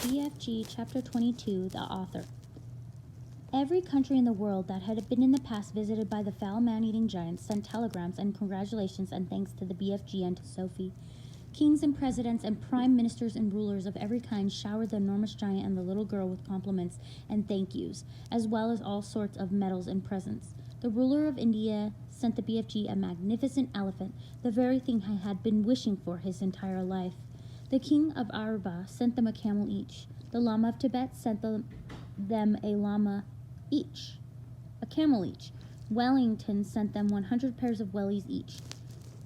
BFG Chapter 22, The Author. Every country in the world that had been in the past visited by the foul man-eating giants sent telegrams and congratulations and thanks to the BFG and to Sophie. Kings and presidents and prime ministers and rulers of every kind showered the enormous giant and the little girl with compliments and thank yous, as well as all sorts of medals and presents. The ruler of India sent the BFG a magnificent elephant, the very thing he had been wishing for his entire life. The king of Arba sent them a camel each. The Lama of Tibet sent them a llama each, a camel each. Wellington sent them 100 pairs of wellies each.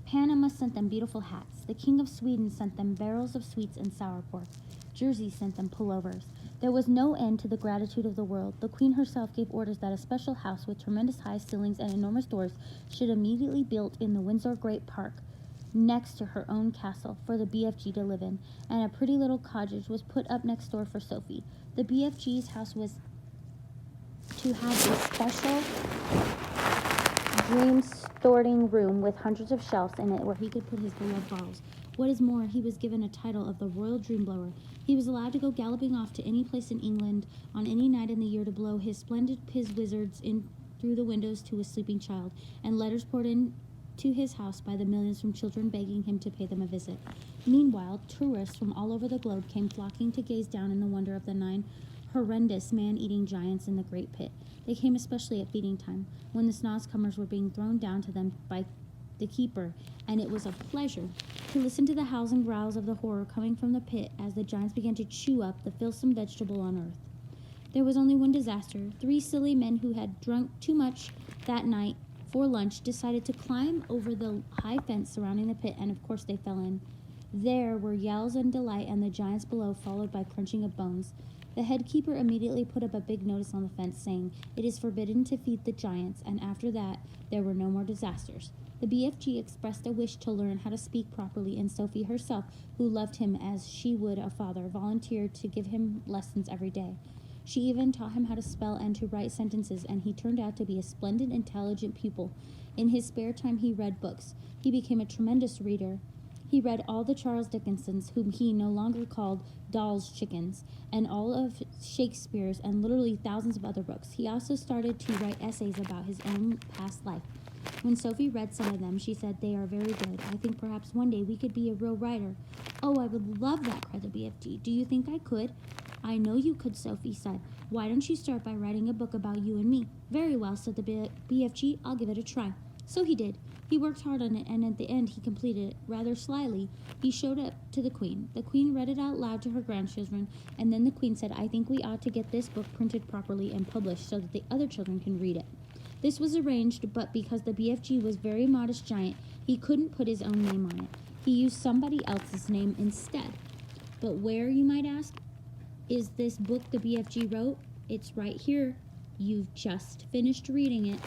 Panama sent them beautiful hats. The king of Sweden sent them barrels of sweets and sour pork. Jersey sent them pullovers. There was no end to the gratitude of the world. The queen herself gave orders that a special house with tremendous high ceilings and enormous doors should immediately be built in the Windsor Great Park, next to her own castle, for the BFG to live in, and a pretty little cottage was put up next door for Sophie. The BFG's house was to have a special dream storing room with hundreds of shelves in it where he could put his beloved bottles. What is more, he was given a title of the Royal Dream Blower. He was allowed to go galloping off to any place in England on any night in the year to blow his splendid wizards in through the windows to a sleeping child, and letters poured in to his house by the millions from children begging him to pay them a visit. Meanwhile, tourists from all over the globe came flocking to gaze down in the wonder of the 9 horrendous man-eating giants in the great pit. They came especially at feeding time, when the snozzcomers were being thrown down to them by the keeper, and it was a pleasure to listen to the howls and growls of the horror coming from the pit as the giants began to chew up the filthsome vegetable on earth. There was only one disaster. 3 silly men who had drunk too much that night for lunch decided to climb over the high fence surrounding the pit, and of course they fell in. There were yells and delight, and the giants below, followed by crunching of bones. The head keeper immediately put up a big notice on the fence saying, "It is forbidden to feed the giants," and after that there were no more disasters. The BFG expressed a wish to learn how to speak properly, and Sophie herself, who loved him as she would a father, volunteered to give him lessons every day. She even taught him how to spell and to write sentences, and he turned out to be a splendid, intelligent pupil. In his spare time he read books. He became a tremendous reader. He read all the Charles Dickens's, whom he no longer called Doll's Chickens, and all of Shakespeare's, and literally thousands of other books. He also started to write essays about his own past life. When Sophie read some of them, she said, "They are very good. I think perhaps one day we could be a real writer." "Oh, I would love that," cried the BFG. "Do you think I could?" "I know you could," Sophie said. "Why don't you start by writing a book about you and me?" "Very well," said the BFG. "I'll give it a try." So he did. He worked hard on it, and at the end he completed it. Rather slyly, he showed it to the queen. The queen read it out loud to her grandchildren, and then the queen said, "I think we ought to get this book printed properly and published so that the other children can read it." This was arranged, but because the BFG was a very modest giant, he couldn't put his own name on it. He used somebody else's name instead. But where, you might ask, is this book the BFG wrote? It's right here. You've just finished reading it.